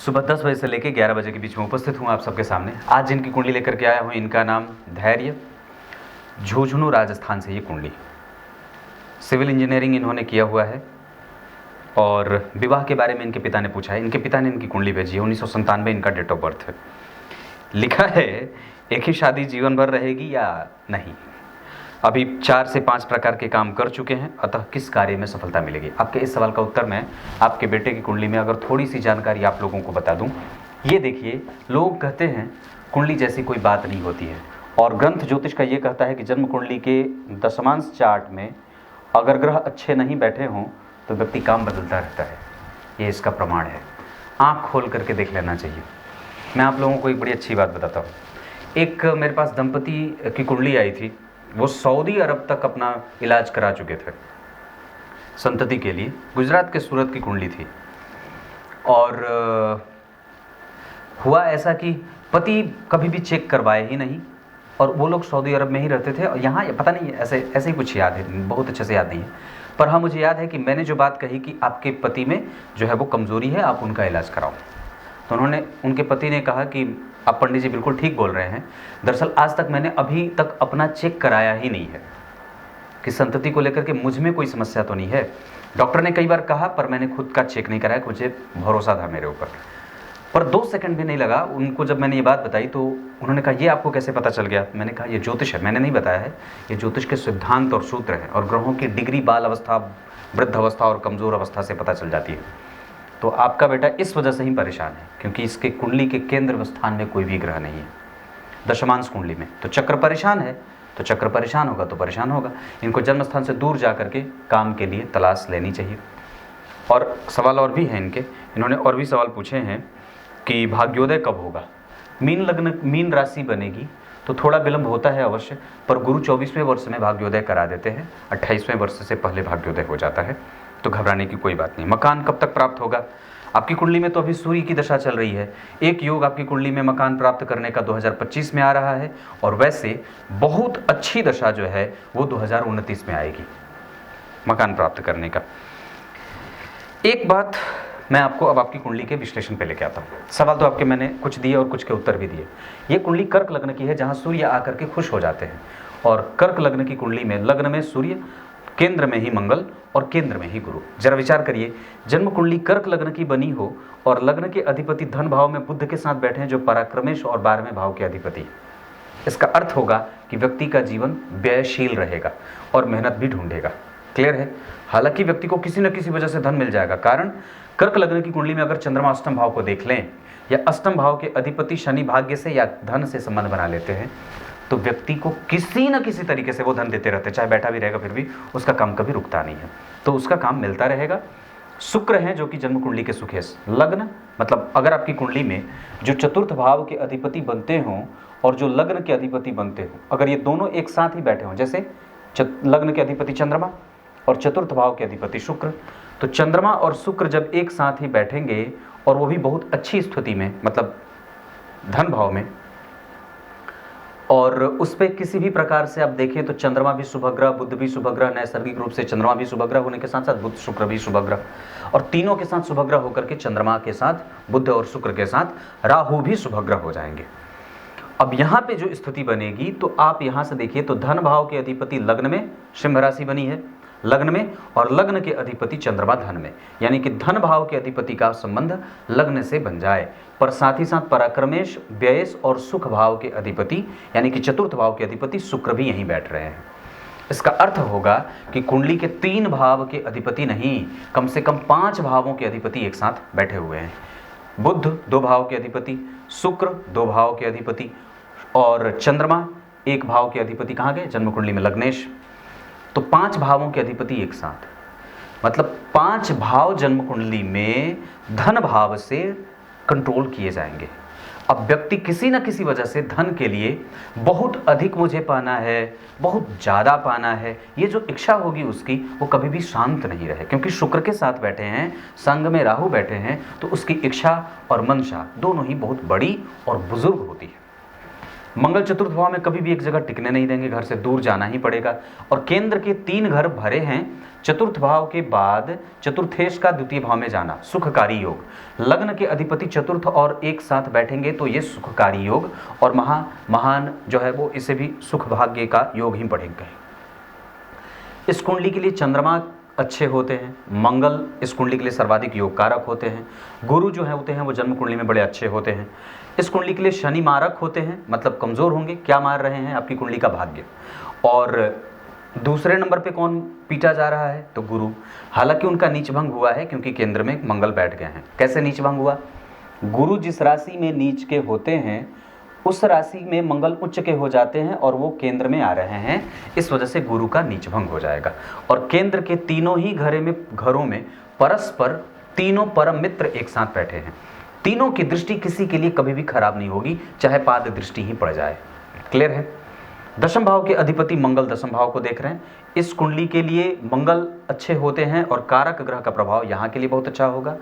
सुबह 10 बजे से लेकर 11 बजे के बीच में उपस्थित हूँ आप सबके सामने। आज जिनकी कुंडली लेकर के आया हूँ इनका नाम धैर्य, झुंझुनू राजस्थान से ये कुंडली। सिविल इंजीनियरिंग इन्होंने किया हुआ है और विवाह के बारे में इनके पिता ने पूछा है। इनके पिता ने इनकी कुंडली भेजी है। 1997 इनका डेट ऑफ बर्थ है। लिखा है एक ही शादी जीवन भर रहेगी या नहीं। अभी 4 से 5 प्रकार के काम कर चुके हैं, अतः किस कार्य में सफलता मिलेगी। आपके इस सवाल का उत्तर मैं आपके बेटे की कुंडली में अगर थोड़ी सी जानकारी आप लोगों को बता दूं। ये देखिए, लोग कहते हैं कुंडली जैसी कोई बात नहीं होती है, और ग्रंथ ज्योतिष का ये कहता है कि जन्म कुंडली के दशमांश चार्ट में अगर ग्रह अच्छे नहीं बैठे हों तो व्यक्ति काम बदलता रहता है। ये इसका प्रमाण है। आँख खोल करके देख लेना चाहिए। मैं आप लोगों को एक बड़ी अच्छी बात बताता हूँ। एक मेरे पास दंपति की कुंडली आई थी। वो सऊदी अरब तक अपना इलाज करा चुके थे संतति के लिए। गुजरात के सूरत की कुंडली थी और हुआ ऐसा कि पति कभी भी चेक करवाए ही नहीं, और वो लोग सऊदी अरब में ही रहते थे। और यहाँ पता नहीं ऐसे ही कुछ याद है, बहुत अच्छे से याद नहीं है, पर हाँ मुझे याद है कि मैंने जो बात कही कि आपके पति में जो है वो कमज़ोरी है, आप उनका इलाज कराओ। तो उनके पति ने कहा कि आप पंडित जी बिल्कुल ठीक बोल रहे हैं। दरअसल आज तक मैंने अभी तक अपना चेक कराया ही नहीं है कि संतति को लेकर के मुझ में कोई समस्या तो नहीं है। डॉक्टर ने कई बार कहा पर मैंने खुद का चेक नहीं कराया, मुझे भरोसा था मेरे ऊपर। पर 2 सेकंड भी नहीं लगा उनको जब मैंने ये बात बताई तो उन्होंने कहा ये आपको कैसे पता चल गया। मैंने कहा ये ज्योतिष है, मैंने नहीं बताया है। ये ज्योतिष के सिद्धांत और सूत्र हैं, और ग्रहों की डिग्री बाल अवस्था, वृद्ध अवस्था और कमज़ोर अवस्था से पता चल जाती है। तो आपका बेटा इस वजह से ही परेशान है क्योंकि इसके कुंडली के केंद्र स्थान में कोई भी ग्रह नहीं है। दशमांश कुंडली में तो चक्र परेशान है, तो चक्र परेशान होगा तो परेशान होगा। इनको जन्म स्थान से दूर जा करके काम के लिए तलाश लेनी चाहिए। और सवाल और भी हैं इनके। इन्होंने और भी सवाल पूछे हैं कि भाग्योदय कब होगा। मीन लग्न, मीन राशि बनेगी तो थोड़ा विलंब होता है अवश्य, पर गुरु 24वें वर्ष में भाग्योदय करा देते हैं। 28वें वर्ष से पहले भाग्योदय हो जाता है, तो घबराने की कोई बात नहीं। मकान कब तक प्राप्त होगा। आपकी कुंडली में तो अभी सूर्य की दशा चल रही है। एक योग आपकी कुंडली में मकान प्राप्त करने का 2025 में आ रहा है, और वैसे बहुत अच्छी दशा जो है वो 2029 में आएगी मकान प्राप्त करने का। एक बात मैं आपको अब आपकी कुंडली के विश्लेषण पे लेके आता हूँ। सवाल तो आपके मैंने कुछ दिए और कुछ के उत्तर भी दिए। ये कुंडली कर्क लग्न की है जहाँ सूर्य आकर के खुश हो जाते हैं, और कर्क लग्न की कुंडली में लग्न में सूर्य, केंद्र में ही मंगल और केंद्र में ही गुरु। जरा विचार करिए, जन्म कुंडली कर्क लग्न की बनी हो और लग्न के अधिपति धन भाव में बुध के साथ बैठे हैं जो पराक्रमेश और 12वें भाव के अधिपति। इसका अर्थ होगा कि व्यक्ति का जीवन व्ययशील रहेगा और मेहनत भी ढूंढेगा। क्लियर है। हालांकि व्यक्ति को किसी न किसी वजह से धन मिल जाएगा। कारण कर्क लग्न की कुंडली में अगर चंद्रमा अष्टम भाव को देख लें, या अष्टम भाव के अधिपति शनि भाग्य से या धन से संबंध बना लेते हैं, तो व्यक्ति को किसी न किसी तरीके से वो धन देते रहते हैं। चाहे बैठा भी रहेगा फिर भी उसका काम कभी रुकता नहीं है, तो उसका काम मिलता रहेगा। शुक्र है जो कि जन्म कुंडली के सुखेश लग्न, मतलब अगर आपकी कुंडली में जो चतुर्थ भाव के अधिपति बनते हों और जो लग्न के अधिपति बनते हों, अगर ये दोनों एक साथ ही बैठे हों, जैसे लग्न के अधिपति चंद्रमा और चतुर्थ भाव के अधिपति शुक्र, तो चंद्रमा और शुक्र जब एक साथ ही बैठेंगे और वो भी बहुत अच्छी स्थिति में, मतलब धन भाव में, और उस पर किसी भी प्रकार से आप देखें तो चंद्रमा भी शुभग्रह, बुध भी शुभग्रह, नैसर्गिक रूप से चंद्रमा भी शुभग्रह होने के साथ साथ बुध शुक्र भी शुभग्रह, और तीनों के साथ शुभग्रह होकर के चंद्रमा के साथ बुध और शुक्र के साथ राहु भी शुभग्रह हो जाएंगे। अब यहाँ पे जो स्थिति बनेगी तो आप यहाँ से देखिए तो धन भाव के अधिपति लग्न में, सिंह राशि बनी है लग्न में, और लग्न के अधिपति चंद्रमा धन में, यानी कि धन भाव के अधिपति का संबंध लग्न से बन जाए। पर साथ ही साथ पराक्रमेश, व्ययेश और सुख भाव के अधिपति यानी कि चतुर्थ भाव के अधिपति शुक्र भी यहीं बैठ रहे हैं। इसका अर्थ होगा कि कुंडली के 3 भाव के अधिपति नहीं, कम से कम 5 भावों के अधिपति एक साथ बैठे हुए हैं। बुध 2 भाव के अधिपति, शुक्र 2 भाव के अधिपति, और चंद्रमा 1 भाव के अधिपति। कहाँ गए? जन्म कुंडली में लग्नेश। तो 5 भावों के अधिपति एक साथ, मतलब 5 भाव जन्म कुंडली में धन भाव से कंट्रोल किए जाएंगे। अब व्यक्ति किसी न किसी वजह से धन के लिए बहुत अधिक मुझे पाना है, बहुत ज़्यादा पाना है, ये जो इच्छा होगी उसकी, वो कभी भी शांत नहीं रहे, क्योंकि शुक्र के साथ बैठे हैं, संग में राहु बैठे हैं, तो उसकी इच्छा और मंशा दोनों ही बहुत बड़ी और बुजुर्ग होती है। मंगल चतुर्थ भाव में कभी भी एक जगह टिकने नहीं देंगे, घर से दूर जाना ही पड़ेगा। और केंद्र के 3 घर भरे हैं, चतुर्थ भाव के बाद चतुर्थेश का द्वितीय भाव में जाना सुखकारी योग। लग्न के अधिपति चतुर्थ और एक साथ बैठेंगे तो ये सुखकारी योग और महान जो है वो इसे भी सुख भाग्य का योग ही पढ़ेंगे। इस कुंडली के लिए चंद्रमा अच्छे होते हैं, मंगल इस कुंडली के लिए सर्वाधिक योग कारक होते हैं, गुरु जो है होते हैं वो जन्म कुंडली में बड़े अच्छे होते हैं। इस कुंडली के लिए शनि मारक होते हैं, मतलब कमजोर होंगे। क्या मार रहे हैं? आपकी कुंडली का भाग्य। और दूसरे नंबर पे कौन पीटा जा रहा है? तो गुरु। हालांकि उनका नीच भंग हुआ है क्योंकि केंद्र में मंगल बैठ गए हैं। कैसे नीच भंग हुआ? गुरु जिस राशि में नीच के होते हैं उस राशि में मंगल उच्च के हो जाते हैं और वो केंद्र में आ रहे हैं, इस वजह से गुरु का नीच भंग हो जाएगा। और केंद्र के तीनों ही घरों में परस्पर तीनों परम मित्र एक साथ बैठे हैं। तीनों की दृष्टि किसी के लिए कभी भी खराब नहीं होगी, चाहे पाद दृष्टि ही पड़ जाए। क्लियर है? दशम भाव के अधिपति मंगल दशम भाव को देख रहे हैं। इस कुंडली के लिए मंगल अच्छे होते हैं और कारक ग्रह का प्रभाव यहाँ के लिए बहुत अच्छा होगा,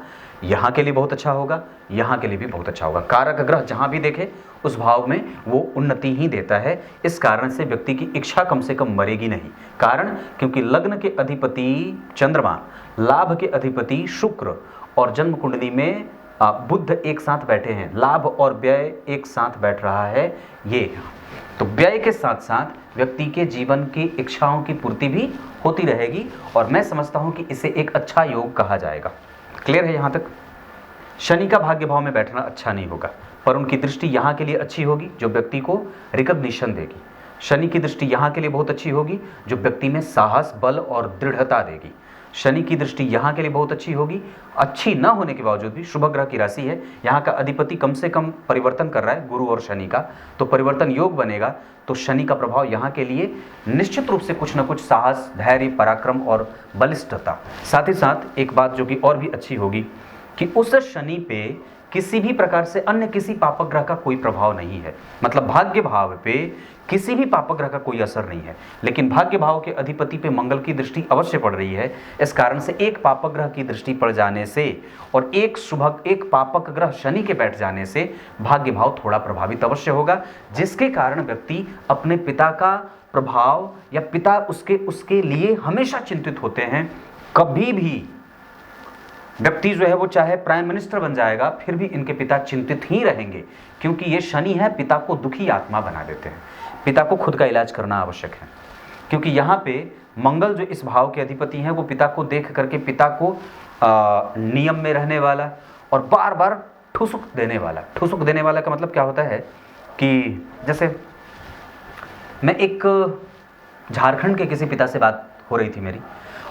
यहाँ के लिए बहुत अच्छा होगा, यहाँ के लिए भी बहुत अच्छा होगा। कारक ग्रह जहाँ भी देखे उस भाव में वो उन्नति ही देता है। इस कारण से व्यक्ति की इच्छा कम से कम मरेगी नहीं। कारण क्योंकि लग्न के अधिपति चंद्रमा, लाभ के अधिपति शुक्र और जन्म कुंडली में बुध एक साथ बैठे हैं। लाभ और व्यय एक साथ बैठ रहा है ये, तो व्यय के साथ साथ व्यक्ति के जीवन की इच्छाओं की पूर्ति भी होती रहेगी और मैं समझता हूं कि इसे एक अच्छा योग कहा जाएगा। क्लियर है यहां तक? शनि का भाग्य भाव में बैठना अच्छा नहीं होगा, पर उनकी दृष्टि यहां के लिए अच्छी होगी जो व्यक्ति को रिकॉग्निशन देगी। शनि की दृष्टि यहां के लिए बहुत अच्छी होगी जो व्यक्ति में साहस, बल और दृढ़ता देगी। शनि की दृष्टि यहाँ के लिए बहुत अच्छी होगी। अच्छी न होने के बावजूद भी शुभ ग्रह की राशि है, यहाँ का अधिपति कम से कम परिवर्तन कर रहा है गुरु और शनि का, तो परिवर्तन योग बनेगा। तो शनि का प्रभाव यहाँ के लिए निश्चित रूप से कुछ न कुछ साहस, धैर्य, पराक्रम और बलिष्ठता। साथ ही साथ एक बात जो कि और भी अच्छी होगी कि उस शनि पे किसी भी प्रकार से अन्य किसी पापक ग्रह का कोई प्रभाव नहीं है। मतलब भाग्य भाव पे किसी भी पापक ग्रह का कोई असर नहीं है, लेकिन भाग्य भाव के अधिपति पे मंगल की दृष्टि अवश्य पड़ रही है। इस कारण से एक पापक ग्रह की दृष्टि पड़ जाने से और एक पापक ग्रह शनि के बैठ जाने से भाग्य भाव थोड़ा प्रभावित अवश्य होगा, जिसके कारण व्यक्ति अपने पिता का प्रभाव या पिता उसके लिए हमेशा चिंतित होते हैं। कभी भी व्यक्ति जो है वो चाहे प्राइम मिनिस्टर बन जाएगा फिर भी इनके पिता चिंतित ही रहेंगे, क्योंकि ये शनि है, पिता को दुखी आत्मा बना देते हैं। पिता को खुद का इलाज करना आवश्यक है, क्योंकि यहाँ पे मंगल जो इस भाव के अधिपति हैं वो पिता को देख करके पिता को नियम में रहने वाला और बार बार ठुसुक देने वाला। ठुसुक देने वाला का मतलब क्या होता है कि जैसे मैं एक झारखंड के किसी पिता से बात हो रही थी मेरी,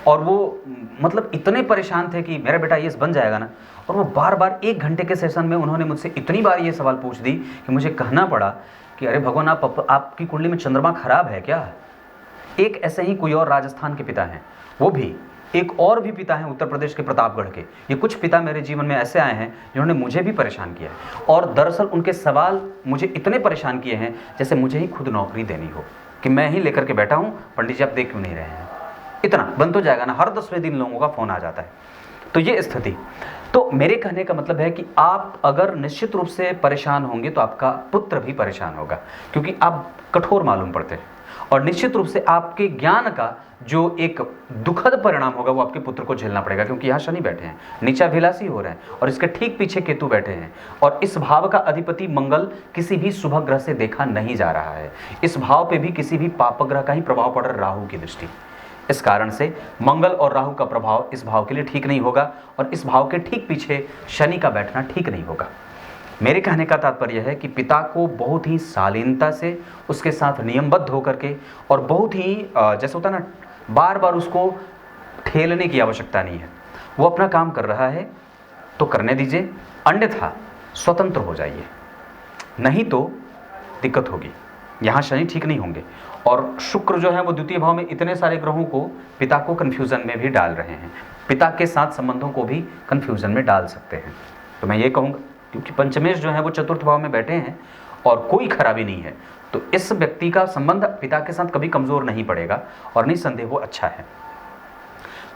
और वो मतलब इतने परेशान थे कि मेरा बेटा ये बन जाएगा ना, और वो बार बार 1 घंटे के सेशन में उन्होंने मुझसे इतनी बार ये सवाल पूछ दी कि मुझे कहना पड़ा कि अरे भगवान आपकी कुंडली में चंद्रमा खराब है क्या? एक ऐसे ही कोई और राजस्थान के पिता हैं, वो भी एक और भी पिता हैं उत्तर प्रदेश के प्रतापगढ़ के। ये कुछ पिता मेरे जीवन में ऐसे आए हैं जिन्होंने मुझे भी परेशान किया है, और दरअसल उनके सवाल मुझे इतने परेशान किए हैं जैसे मुझे ही खुद नौकरी देनी हो कि मैं ही लेकर के बैठा हूँ, पंडित जी आप देख क्यों नहीं रहे हैं, इतना बन तो जाएगा ना। हर 10वें दिन लोगों का फ़ोन आ जाता है। तो ये स्थिति, तो मेरे कहने का मतलब है कि आप अगर निश्चित रूप से परेशान होंगे तो आपका पुत्र भी परेशान होगा, क्योंकि आप कठोर मालूम पड़ते हैं, और निश्चित रूप से आपके ज्ञान का जो एक दुखद परिणाम होगा वो आपके पुत्र को झेलना पड़ेगा, क्योंकि यहाँ शनि बैठे हैं, नीचाभिलाषी हो रहे हैं, और इसके ठीक पीछे केतु बैठे हैं, और इस भाव का अधिपति मंगल किसी भी शुभ ग्रह से देखा नहीं जा रहा है। इस भाव पे भी किसी भी पापक ग्रह का ही प्रभाव पड़ रहा है, राहु की दृष्टि। इस कारण से मंगल और राहु का प्रभाव इस भाव के लिए ठीक नहीं होगा, और इस भाव के ठीक पीछे शनि का बैठना ठीक नहीं होगा। मेरे कहने का तात्पर्य है कि पिता को बहुत ही शालीनता से उसके साथ नियमबद्ध होकर के, और बहुत ही जैसे होता है ना, बार बार उसको ठेलने की आवश्यकता नहीं है। वो अपना काम कर रहा है तो करने दीजिए, अन्यथा स्वतंत्र हो जाइए, नहीं तो दिक्कत होगी। यहाँ शनि ठीक नहीं होंगे, और शुक्र जो है वो द्वितीय भाव में इतने सारे ग्रहों को पिता को कन्फ्यूज़न में भी डाल रहे हैं, पिता के साथ संबंधों को भी कन्फ्यूज़न में डाल सकते हैं। तो मैं ये कहूँगा, क्योंकि पंचमेश जो है वो चतुर्थ भाव में बैठे हैं और कोई खराबी नहीं है, तो इस व्यक्ति का संबंध पिता के साथ कभी कमज़ोर नहीं पड़ेगा, और निसंदेह वो अच्छा है।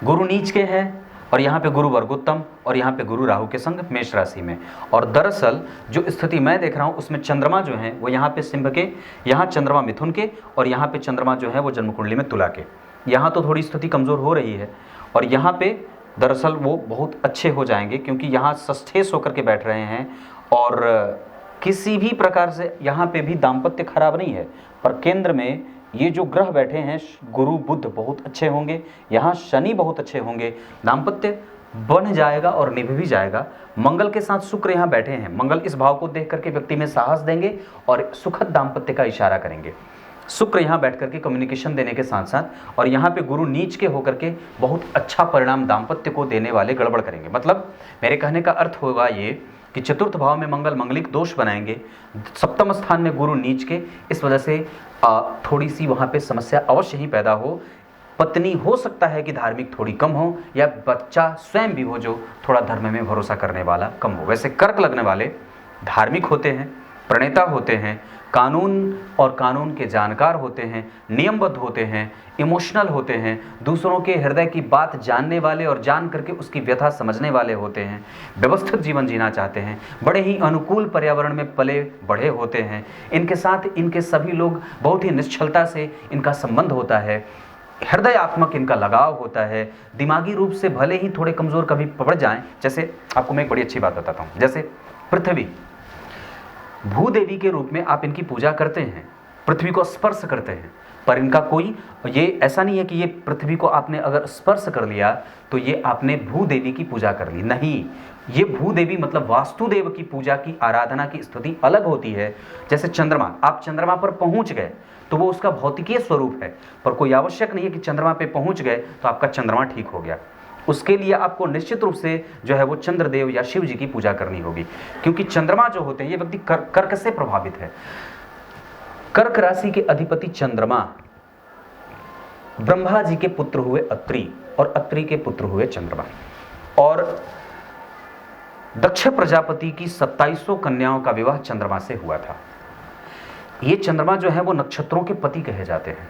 गुरु नीच के हैं, और यहाँ पे गुरु वर्गोत्तम और यहाँ पे गुरु राहु के संग मेष राशि में। और दरअसल जो स्थिति मैं देख रहा हूँ उसमें चंद्रमा जो है वो यहाँ पे सिंह के, यहाँ चंद्रमा मिथुन के, और यहाँ पे चंद्रमा जो है वो जन्म कुंडली में तुला के। यहाँ तो थोड़ी स्थिति कमज़ोर हो रही है, और यहाँ पे दरअसल वो बहुत अच्छे हो जाएंगे क्योंकि यहाँ सस्थेस होकर के बैठ रहे हैं। और किसी भी प्रकार से यहाँ पे भी दाम्पत्य खराब नहीं है, पर केंद्र में ये जो ग्रह बैठे हैं गुरु बुध बहुत अच्छे होंगे, यहाँ शनि बहुत अच्छे होंगे, दाम्पत्य बन जाएगा और निभ भी जाएगा। मंगल के साथ शुक्र यहाँ बैठे हैं, मंगल इस भाव को देख करके व्यक्ति में साहस देंगे और सुखद दाम्पत्य का इशारा करेंगे। शुक्र यहाँ बैठ करके कम्युनिकेशन देने के साथ साथ, और यहाँ पे गुरु नीच के होकर के बहुत अच्छा परिणाम दाम्पत्य को देने वाले गड़बड़ करेंगे। मतलब मेरे कहने का अर्थ होगा ये कि चतुर्थ भाव में मंगल मंगलिक दोष बनाएंगे, सप्तम स्थान में गुरु नीच के, इस वजह से थोड़ी सी वहाँ पे समस्या अवश्य ही पैदा हो। पत्नी हो सकता है कि धार्मिक थोड़ी कम हो, या बच्चा स्वयं भी हो जो थोड़ा धर्म में भरोसा करने वाला कम हो। वैसे कर्क लगने वाले धार्मिक होते हैं, प्रणेता होते हैं, कानून और कानून के जानकार होते हैं, नियमबद्ध होते हैं, इमोशनल होते हैं, दूसरों के हृदय की बात जानने वाले और जान करके उसकी व्यथा समझने वाले होते हैं, व्यवस्थित जीवन जीना चाहते हैं, बड़े ही अनुकूल पर्यावरण में पले बढ़े होते हैं। इनके साथ इनके सभी लोग बहुत ही निश्चलता से इनका संबंध होता है, हृदयात्मक इनका लगाव होता है। दिमागी रूप से भले ही थोड़े कमज़ोर कभी पड़ जाएं, जैसे आपको मैं एक बड़ी अच्छी बात बताता हूँ, जैसे पृथ्वी भूदेवी के रूप में आप इनकी पूजा करते हैं, पृथ्वी को स्पर्श करते हैं, पर इनका कोई ये ऐसा नहीं है कि ये पृथ्वी को आपने अगर स्पर्श कर लिया तो ये आपने भूदेवी की पूजा कर ली, नहीं। ये भूदेवी मतलब वास्तुदेव की पूजा की आराधना की स्थिति अलग होती है। जैसे चंद्रमा, आप चंद्रमा पर पहुंच गए तो वो उसका भौतिकीय स्वरूप है, पर कोई आवश्यक नहीं है कि चंद्रमा पे पहुंच गए तो आपका चंद्रमा ठीक हो गया। उसके लिए आपको निश्चित रूप से जो है वो चंद्रदेव या शिव जी की पूजा करनी होगी, क्योंकि चंद्रमा जो होते हैं ये व्यक्ति कर्क से प्रभावित है। कर्क राशि के अधिपति चंद्रमा ब्रह्मा जी के पुत्र हुए अत्रि, और अत्रि के पुत्र हुए चंद्रमा, और दक्ष प्रजापति की 2700 कन्याओं का विवाह चंद्रमा से हुआ था। ये चंद्रमा जो है वो नक्षत्रों के पति कहे जाते हैं,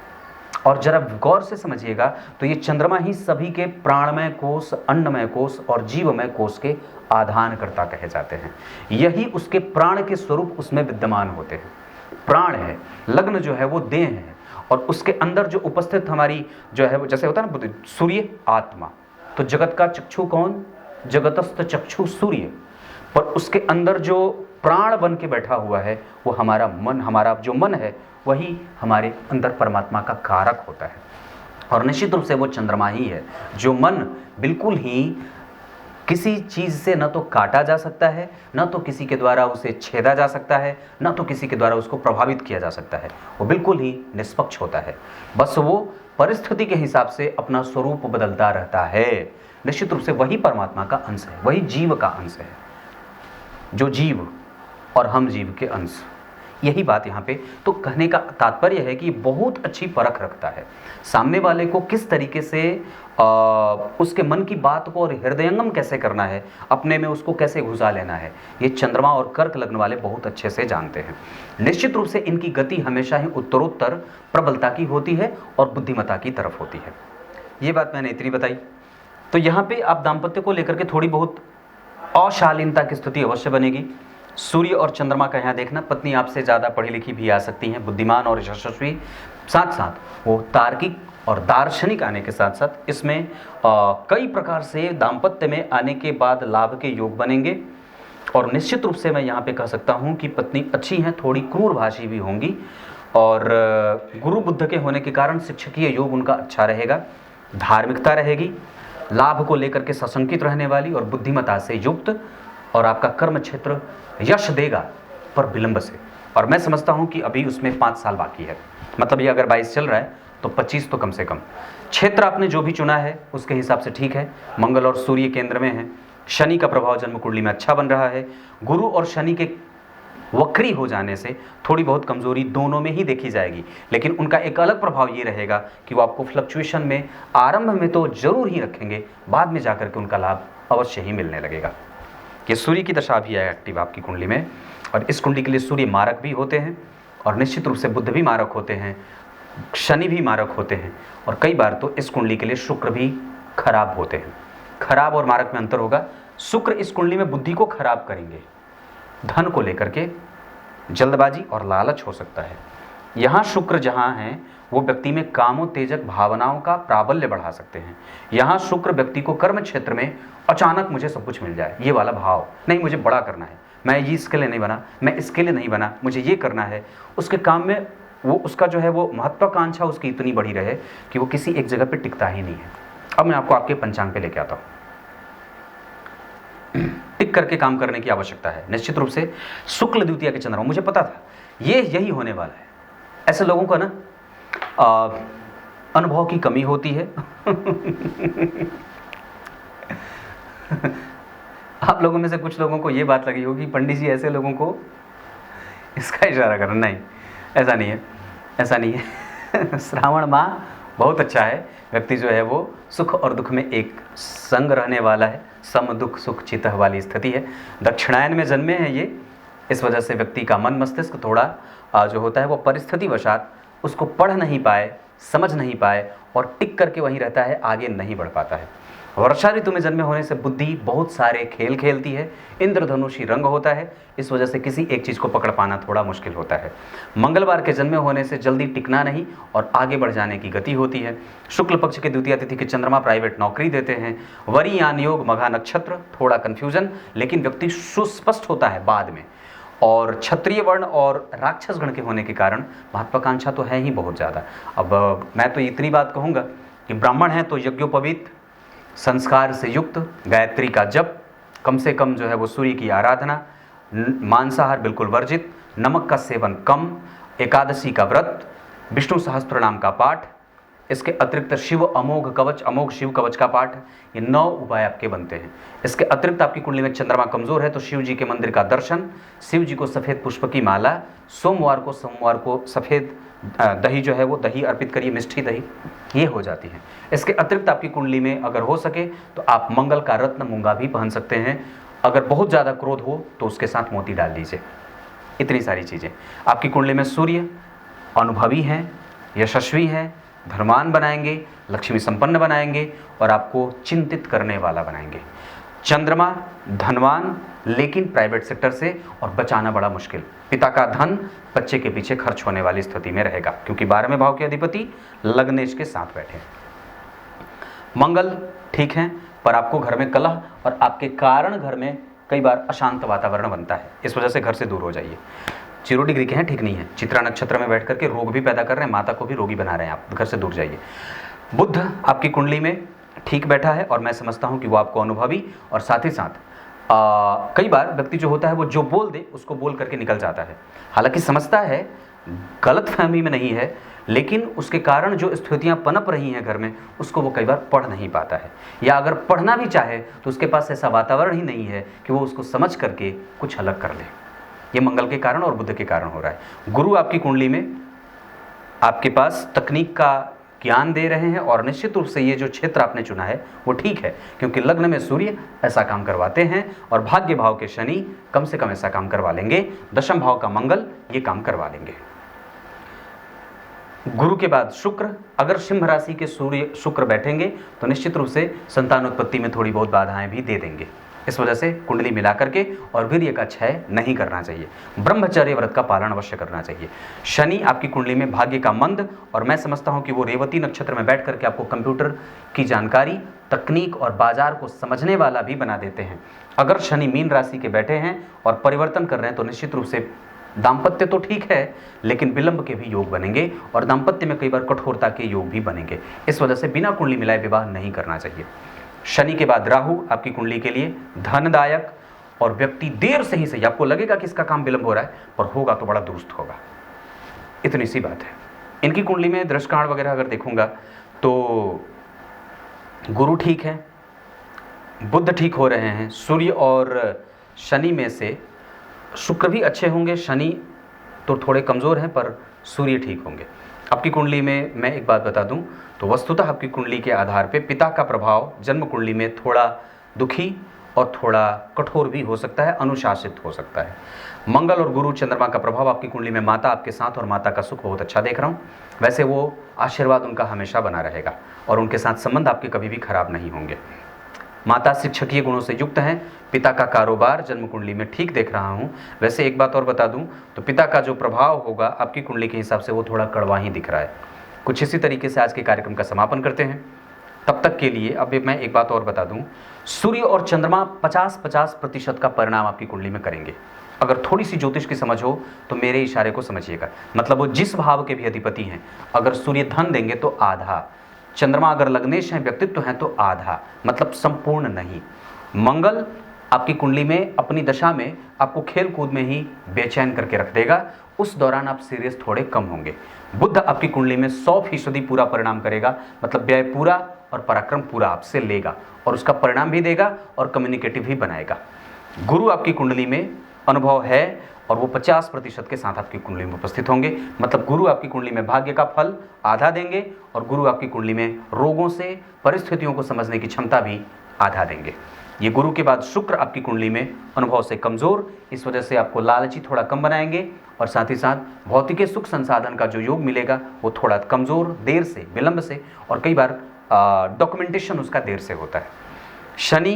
और जरा गौर से समझिएगा तो ये चंद्रमा ही सभी के प्राणमय कोष, अन्नमय कोष और जीवमय कोष के आधानकर्ता कहे जाते हैं। यही उसके प्राण के स्वरूप उसमें विद्यमान होते हैं। प्राण है, लग्न जो है वो देह है, और उसके अंदर जो उपस्थित हमारी जो है वो जैसे होता है ना सूर्य आत्मा, तो जगत का चक्षु कौन? जगतस्थ चक्षु सूर्य, पर उसके अंदर जो प्राण बन के बैठा हुआ है वो हमारा मन, हमारा जो मन है वही हमारे अंदर परमात्मा का कारक होता है। और निश्चित रूप से वो चंद्रमा ही है जो मन बिल्कुल ही किसी चीज़ से न तो काटा जा सकता है, न तो किसी के द्वारा उसे छेदा जा सकता है, न तो किसी के द्वारा उसको प्रभावित किया जा सकता है। वो बिल्कुल ही निष्पक्ष होता है, बस वो परिस्थिति के हिसाब से अपना स्वरूप बदलता रहता है। निश्चित रूप से वही परमात्मा का अंश है, वही जीव का अंश है, जो जीव और हम जीव के अंश। यही बात यहाँ पे तो कहने का तात्पर्य है कि बहुत अच्छी परख रखता है सामने वाले को, किस तरीके से उसके मन की बात को और हृदयंगम कैसे करना है, अपने में उसको कैसे घुसा लेना है, ये चंद्रमा और कर्क लग्न वाले बहुत अच्छे से जानते हैं। निश्चित रूप से इनकी गति हमेशा ही उत्तरोत्तर प्रबलता की होती है और बुद्धिमत्ता की तरफ होती है। ये बात मैंने इतनी बताई। तो यहाँ पे आप दाम्पत्य को लेकर के थोड़ी बहुत अशालीनता की स्थिति अवश्य बनेगी। सूर्य और चंद्रमा का यहाँ देखना, पत्नी आपसे ज़्यादा पढ़ी लिखी भी आ सकती हैं, बुद्धिमान और यशस्वी, साथ साथ वो तार्किक और दार्शनिक आने के साथ साथ इसमें कई प्रकार से दाम्पत्य में आने के बाद लाभ के योग बनेंगे। और निश्चित रूप से मैं यहाँ पे कह सकता हूँ कि पत्नी अच्छी हैं, थोड़ी क्रूरभाषी भी होंगी, और गुरु बुद्ध के होने के कारण शिक्षकीय योग उनका अच्छा रहेगा, धार्मिकता रहेगी, लाभ को लेकर के सशंकित रहने वाली और बुद्धिमत्ता से युक्त, और आपका कर्म क्षेत्र यश देगा पर विलंब से। और मैं समझता हूं कि अभी उसमें 5 साल बाकी है, मतलब ये अगर 22 चल रहा है तो 25 तो कम से कम। क्षेत्र आपने जो भी चुना है उसके हिसाब से ठीक है। मंगल और सूर्य केंद्र में है, शनि का प्रभाव जन्म कुंडली में अच्छा बन रहा है। गुरु और शनि के वक्री हो जाने से थोड़ी बहुत कमजोरी दोनों में ही देखी जाएगी, लेकिन उनका एक अलग प्रभाव ये रहेगा कि वो आपको फ्लक्चुएशन में आरंभ में तो जरूर ही रखेंगे, बाद में जाकर के उनका लाभ अवश्य ही मिलने लगेगा। ये सूर्य की दशा भी है एक्टिव आपकी कुंडली में, और इस कुंडली के लिए सूर्य मारक भी होते हैं, और निश्चित रूप से बुध भी मारक होते हैं, शनि भी मारक होते हैं, और कई बार तो इस कुंडली के लिए शुक्र भी खराब होते हैं। खराब और मारक में अंतर होगा। शुक्र इस कुंडली में बुद्धि को खराब करेंगे, धन को लेकर के जल्दबाजी और लालच हो सकता है। यहाँ शुक्र जहाँ है वो व्यक्ति में कामोत्तेजक भावनाओं का प्राबल्य बढ़ा सकते हैं। यहाँ शुक्र व्यक्ति को कर्म क्षेत्र में अचानक मुझे सब कुछ मिल जाए, ये वाला भाव, नहीं मुझे बड़ा करना है, मैं ये इसके लिए नहीं बना, मैं इसके लिए नहीं बना, मुझे ये करना है, उसके काम में वो उसका जो है वो महत्वाकांक्षा उसकी इतनी बड़ी रहे कि वो किसी एक जगह पे टिकता ही नहीं है। अब मैं आपको आपके पंचांग पे लेके आता हूँ। टिक करके काम करने की आवश्यकता है निश्चित रूप से। शुक्ल द्वितीया के चंद्रमा, मुझे पता था ये यही होने वाला है। ऐसे लोगों का ना अनुभव की कमी होती है। आप लोगों में से कुछ लोगों को ये बात लगी होगी पंडित जी ऐसे लोगों को इसका इशारा करना, नहीं ऐसा नहीं है, ऐसा नहीं है। श्रावण माह बहुत अच्छा है, व्यक्ति जो है वो सुख और दुख में एक संग रहने वाला है, सम दुख सुख चितह वाली स्थिति है। दक्षिणायन में जन्मे हैं ये, इस वजह से व्यक्ति का मन मस्तिष्क थोड़ा जो होता है वो परिस्थिति वशात उसको पढ़ नहीं पाए, समझ नहीं पाए और टिक करके वहीं रहता है, आगे नहीं बढ़ पाता है। वर्षा ऋतु में जन्मे होने से बुद्धि बहुत सारे खेल खेलती है, इंद्रधनुषी रंग होता है, इस वजह से किसी एक चीज़ को पकड़ पाना थोड़ा मुश्किल होता है। मंगलवार के जन्मे होने से जल्दी टिकना नहीं और आगे बढ़ जाने की गति होती है। शुक्ल पक्ष के द्वितीय तिथि के चंद्रमा प्राइवेट नौकरी देते हैं। वरीयान योग मघा नक्षत्र, थोड़ा कन्फ्यूजन, लेकिन व्यक्ति सुस्पष्ट होता है बाद में। और क्षत्रिय वर्ण और राक्षस गण के होने के कारण महत्वाकांक्षा तो है ही बहुत ज़्यादा। अब मैं तो इतनी बात कहूँगा कि ब्राह्मण है तो यज्ञोपवीत, संस्कार से युक्त, गायत्री का जप, कम से कम जो है वो सूर्य की आराधना, मांसाहार बिल्कुल वर्जित, नमक का सेवन कम, एकादशी का व्रत, विष्णु सहस्त्र नाम का पाठ, इसके अतिरिक्त शिव अमोघ कवच, अमोघ शिव कवच का पाठ, ये 9 उपाय आपके बनते हैं। इसके अतिरिक्त आपकी कुंडली में चंद्रमा कमजोर है तो शिव जी के मंदिर का दर्शन, शिव जी को सफ़ेद पुष्प की माला, सोमवार को सफ़ेद दही जो है वो दही अर्पित करिए, मिष्ठी दही, ये हो जाती है। इसके अतिरिक्त आपकी कुंडली में अगर हो सके तो आप मंगल का रत्न मूंगा भी पहन सकते हैं। अगर बहुत ज़्यादा क्रोध हो तो उसके साथ मोती डाल दीजिए। इतनी सारी चीज़ें आपकी कुंडली में। सूर्य अनुभवी हैं, यशस्वी हैं, धर्मान बनाएंगे, लक्ष्मी संपन्न बनाएंगे और आपको चिंतित करने वाला बनाएंगे। चंद्रमा धनवान लेकिन प्राइवेट सेक्टर से और बचाना बड़ा मुश्किल। पिता का धन बच्चे के पीछे खर्च होने वाली स्थिति में रहेगा क्योंकि 12वें भाव के अधिपति लग्नेश के साथ बैठे हैं। मंगल ठीक है पर आपको घर में कलह और आपके कारण घर में कई बार अशांत वातावरण बनता है, इस वजह से घर से दूर हो जाइए। 0 डिग्री के हैं, ठीक नहीं है। चित्रा नक्षत्र में बैठ करके रोग भी पैदा कर रहे हैं, माता को भी रोगी बना रहे हैं आप, घर से दूर जाइए। बुध आपकी कुंडली में ठीक बैठा है और मैं समझता हूं कि वो आपको अनुभवी और साथ ही साथ कई बार व्यक्ति जो होता है वो जो बोल दे उसको बोल करके निकल जाता है, हालांकि समझता है, गलत फहमी में नहीं है, लेकिन उसके कारण जो स्थितियां पनप रही हैं घर में उसको वो कई बार पढ़ नहीं पाता है, या अगर पढ़ना भी चाहे तो उसके पास ऐसा वातावरण ही नहीं है कि वो उसको समझ करके कुछ अलग कर ले। ये मंगल के कारण और बुध के कारण हो रहा है। गुरु आपकी कुंडली में आपके पास तकनीक का ज्ञान दे रहे हैं और निश्चित रूप से ये जो क्षेत्र आपने चुना है वो ठीक है क्योंकि लग्न में सूर्य ऐसा काम करवाते हैं और भाग्य भाव के शनि कम से कम ऐसा काम करवा लेंगे, दशम भाव का मंगल ये काम करवा लेंगे। गुरु के बाद शुक्र, अगर सिंह राशि के सूर्य शुक्र बैठेंगे तो निश्चित रूप से संतानोत्पत्ति में थोड़ी बहुत बाधाएं भी दे देंगे, इस वजह से कुंडली मिला करके और वीर्य का क्षय नहीं करना चाहिए, ब्रह्मचर्य व्रत का पालन अवश्य करना चाहिए। शनि आपकी कुंडली में भाग्य का मंद और मैं समझता हूं कि वो रेवती नक्षत्र में बैठ करके आपको कंप्यूटर की जानकारी, तकनीक और बाजार को समझने वाला भी बना देते हैं। अगर शनि मीन राशि के बैठे हैं और परिवर्तन कर रहे हैं तो निश्चित रूप से दाम्पत्य तो ठीक है लेकिन विलंब के भी योग बनेंगे और दाम्पत्य में कई बार कठोरता के योग भी बनेंगे, इस वजह से बिना कुंडली मिलाए विवाह नहीं करना चाहिए। शनि के बाद राहु आपकी कुंडली के लिए धनदायक और व्यक्ति देर से ही सही, आपको लगेगा कि इसका काम विलंब हो रहा है पर होगा तो बड़ा दुरुस्त होगा, इतनी सी बात है। इनकी कुंडली में दृष्टकांड वगैरह अगर देखूंगा तो गुरु ठीक है, बुध ठीक हो रहे हैं, सूर्य और शनि में से शुक्र भी अच्छे होंगे, शनि तो थोड़े कमज़ोर हैं पर सूर्य ठीक होंगे। आपकी कुंडली में मैं एक बात बता दूं तो वस्तुतः आपकी कुंडली के आधार पे पिता का प्रभाव जन्म कुंडली में थोड़ा दुखी और थोड़ा कठोर भी हो सकता है, अनुशासित हो सकता है। मंगल और गुरु चंद्रमा का प्रभाव आपकी कुंडली में माता आपके साथ और माता का सुख बहुत अच्छा देख रहा हूँ, वैसे वो आशीर्वाद उनका हमेशा बना रहेगा और उनके साथ संबंध आपके कभी भी खराब नहीं होंगे। माता शिक्षकीय गुणों से युक्त हैं। पिता का कारोबार जन्म कुंडली में ठीक देख रहा हूँ। वैसे एक बात और बता दूँ तो पिता का जो प्रभाव होगा आपकी कुंडली के हिसाब से वो थोड़ा कड़वा ही दिख रहा है। कुछ इसी तरीके से आज के कार्यक्रम का समापन करते हैं। तब तक के लिए अब मैं एक बात और बता दूं, सूर्य और चंद्रमा 50-50% का परिणाम आपकी कुंडली में करेंगे। अगर थोड़ी सी ज्योतिष की समझ हो तो मेरे इशारे को समझिएगा। मतलब वो जिस भाव के भी अधिपति हैं, अगर सूर्य धन देंगे तो आधा, चंद्रमा अगर लग्नेश हैं, व्यक्तित्व हैं तो आधा, मतलब संपूर्ण नहीं। मंगल आपकी कुंडली में अपनी दशा में आपको खेल कूद में ही बेचैन करके रख देगा, उस दौरान आप सीरियस थोड़े कम होंगे। बुध आपकी कुंडली में 100% पूरा परिणाम करेगा, मतलब व्यय पूरा और पराक्रम पूरा आपसे लेगा और उसका परिणाम भी देगा और कम्युनिकेटिव भी बनाएगा। गुरु आपकी कुंडली में अनुभव है और वो 50% के साथ आपकी कुंडली में उपस्थित होंगे, मतलब गुरु आपकी कुंडली में भाग्य का फल आधा देंगे और गुरु आपकी कुंडली में रोगों से परिस्थितियों को समझने की क्षमता भी आधा देंगे। ये गुरु के बाद शुक्र आपकी कुंडली में अनुभव से कमजोर, इस वजह से आपको लालची थोड़ा कम बनाएंगे और साथ ही साथ भौतिक सुख संसाधन का जो योग मिलेगा वो थोड़ा कमजोर, देर से, विलंब से, और कई बार डॉक्यूमेंटेशन उसका देर से होता है। शनि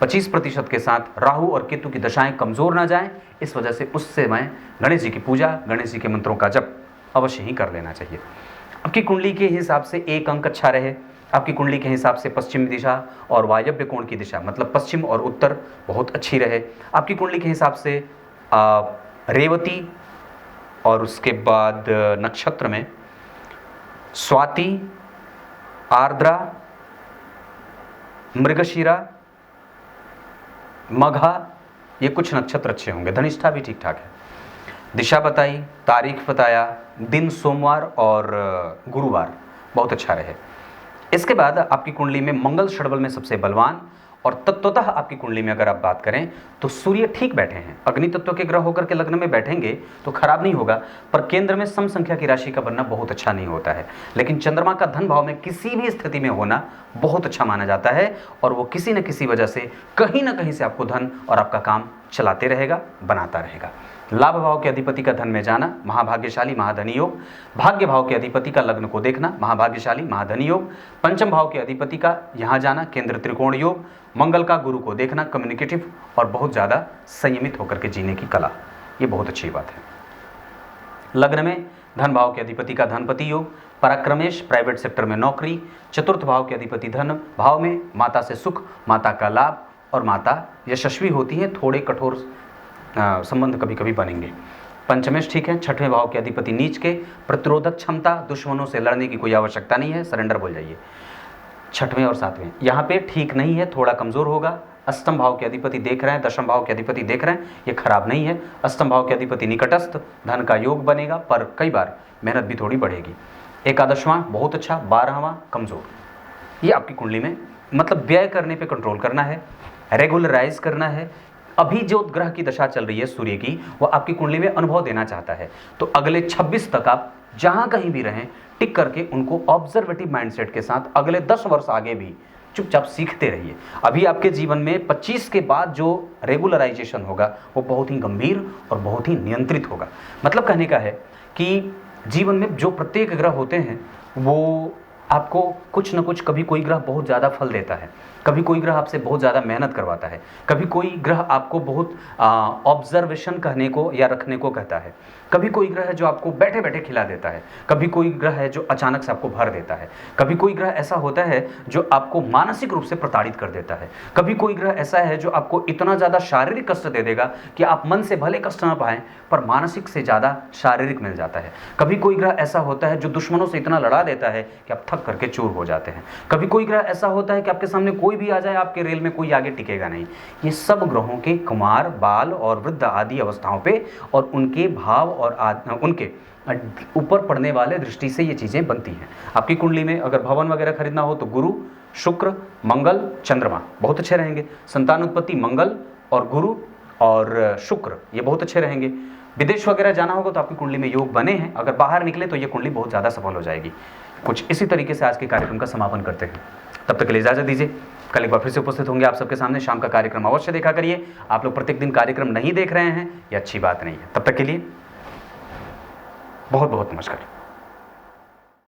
25% के साथ, राहु और केतु की दशाएं कमजोर ना जाएं, इस वजह से उस समय गणेश जी की पूजा, गणेश जी के मंत्रों का जप अवश्य ही कर लेना चाहिए। आपकी कुंडली के हिसाब से एक अंक अच्छा रहे। आपकी कुंडली के हिसाब से पश्चिमी दिशा और वायव्य कोण की दिशा, मतलब पश्चिम और उत्तर बहुत अच्छी रहे। आपकी कुंडली के हिसाब से रेवती और उसके बाद नक्षत्र में स्वाति, आर्द्रा, मृगशिरा, मघा, ये कुछ नक्षत्र अच्छे होंगे। धनिष्ठा भी ठीक ठाक है। दिशा बताई, तारीख बताया, दिन सोमवार और गुरुवार बहुत अच्छा रहे। इसके बाद आपकी कुंडली में मंगल षड्बल में सबसे बलवान, और तत्वतः आपकी कुंडली में अगर आप बात करें तो सूर्य ठीक बैठे हैं। अग्नि तत्व के ग्रह होकर के लग्न में बैठेंगे तो खराब नहीं होगा, पर केंद्र में सम संख्या की राशि का बनना बहुत अच्छा नहीं होता है। लेकिन चंद्रमा का धन भाव में किसी भी स्थिति में होना बहुत अच्छा माना जाता है और वो किसी न किसी वजह से कहीं ना कहीं से आपको धन और आपका काम चलाते रहेगा, बनाता रहेगा। लाभ भाव के अधिपति का धन में जाना महाभाग्यशाली, महाधनी योग। भाग्य भाव के अधिपति का लग्न को देखना महाभाग्यशाली, महाधनी योग। पंचम भाव के अधिपति का यहाँ जाना केंद्र त्रिकोण योग। मंगल का गुरु को देखना कम्युनिकेटिव और बहुत ज़्यादा संयमित होकर के जीने की कला, ये बहुत अच्छी बात है। लग्न में धन भाव के अधिपति का धनपति योग। पराक्रमेश, प्राइवेट सेक्टर में नौकरी। चतुर्थ भाव के अधिपति धन भाव में माता से सुख, माता का लाभ, और माता यशस्वी होती है, थोड़े कठोर संबंध कभी कभी बनेंगे। पंचमेश ठीक है। छठवें भाव के अधिपति नीच के, प्रतिरोधक क्षमता, दुश्मनों से लड़ने की कोई आवश्यकता नहीं है, सरेंडर बोल जाइए। छठवें और सातवें यहाँ पे ठीक नहीं है, थोड़ा कमजोर होगा। अष्टम भाव के अधिपति देख रहे हैं, दशम भाव के अधिपति देख रहे हैं, ये खराब नहीं है। अष्टम भाव के अधिपति निकटस्थ, धन का योग बनेगा, पर कई बार मेहनत भी थोड़ी बढ़ेगी। एकादशवां बहुत अच्छा, 12वां कमजोर। ये आपकी कुंडली में मतलब व्यय करने पे कंट्रोल करना है, रेगुलराइज करना है। अभी जो ग्रह की दशा चल रही है सूर्य की, वो आपकी कुंडली में अनुभव देना चाहता है, तो अगले 26 तक आप जहां कहीं भी रहें टिक करके उनको ऑब्जर्वेटिव माइंडसेट के साथ अगले 10 वर्ष आगे भी चुपचाप सीखते रहिए। अभी आपके जीवन में 25 के बाद जो रेगुलराइजेशन होगा वो बहुत ही गंभीर और बहुत ही नियंत्रित होगा। मतलब कहने का है कि जीवन में जो प्रत्येक ग्रह होते हैं वो आपको कुछ न कुछ, कभी कोई ग्रह बहुत ज़्यादा फल देता है, कभी कोई ग्रह आपसे बहुत ज़्यादा मेहनत करवाता है, कभी कोई ग्रह आपको बहुत ऑब्जर्वेशन कहने को या रखने को कहता है, कभी कोई ग्रह है जो आपको बैठे बैठे खिला देता है, कभी कोई ग्रह है जो अचानक से आपको भर देता है, कभी कोई ग्रह ऐसा होता है जो आपको मानसिक रूप से प्रताड़ित कर देता है, कभी कोई ग्रह ऐसा है जो आपको इतना ज़्यादा शारीरिक कष्ट दे देगा कि आप मन से भले कष्ट ना पाएं पर मानसिक से ज़्यादा शारीरिक मिल जाता है। कभी कोई ग्रह ऐसा होता है जो दुश्मनों से इतना लड़ा देता है कि आप थक करके चूर हो जाते हैं। कभी कोई ग्रह ऐसा होता है कि आपके सामने कोई भी आ जाए, आपके रेल में कोई आगे टिकेगा नहीं। ये सब ग्रहों के कुमार, बाल और वृद्ध आदि अवस्थाओं पे और उनके भाव और उनके ऊपर पड़ने वाले दृष्टि से ये चीज़ें बनती हैं। आपकी कुंडली में अगर भवन वगैरह खरीदना हो तो गुरु, शुक्र, मंगल, चंद्रमा बहुत अच्छे रहेंगे। संतान उत्पत्ति मंगल और गुरु और शुक्र ये बहुत अच्छे रहेंगे। विदेश वगैरह जाना होगा तो आपकी कुंडली में योग बने हैं, अगर बाहर निकले तो ये कुंडली बहुत ज़्यादा सफल हो जाएगी। कुछ इसी तरीके से आज के कार्यक्रम का समापन करते हैं। तब तक के लिए इजाज़त दीजिए। कल एक बार फिर से उपस्थित होंगे आप सबके सामने। शाम का कार्यक्रम अवश्य देखा करिए। आप लोग प्रत्येक दिन कार्यक्रम नहीं देख रहे हैं, ये अच्छी बात नहीं है। तब तक के लिए बहुत बहुत नमस्कार।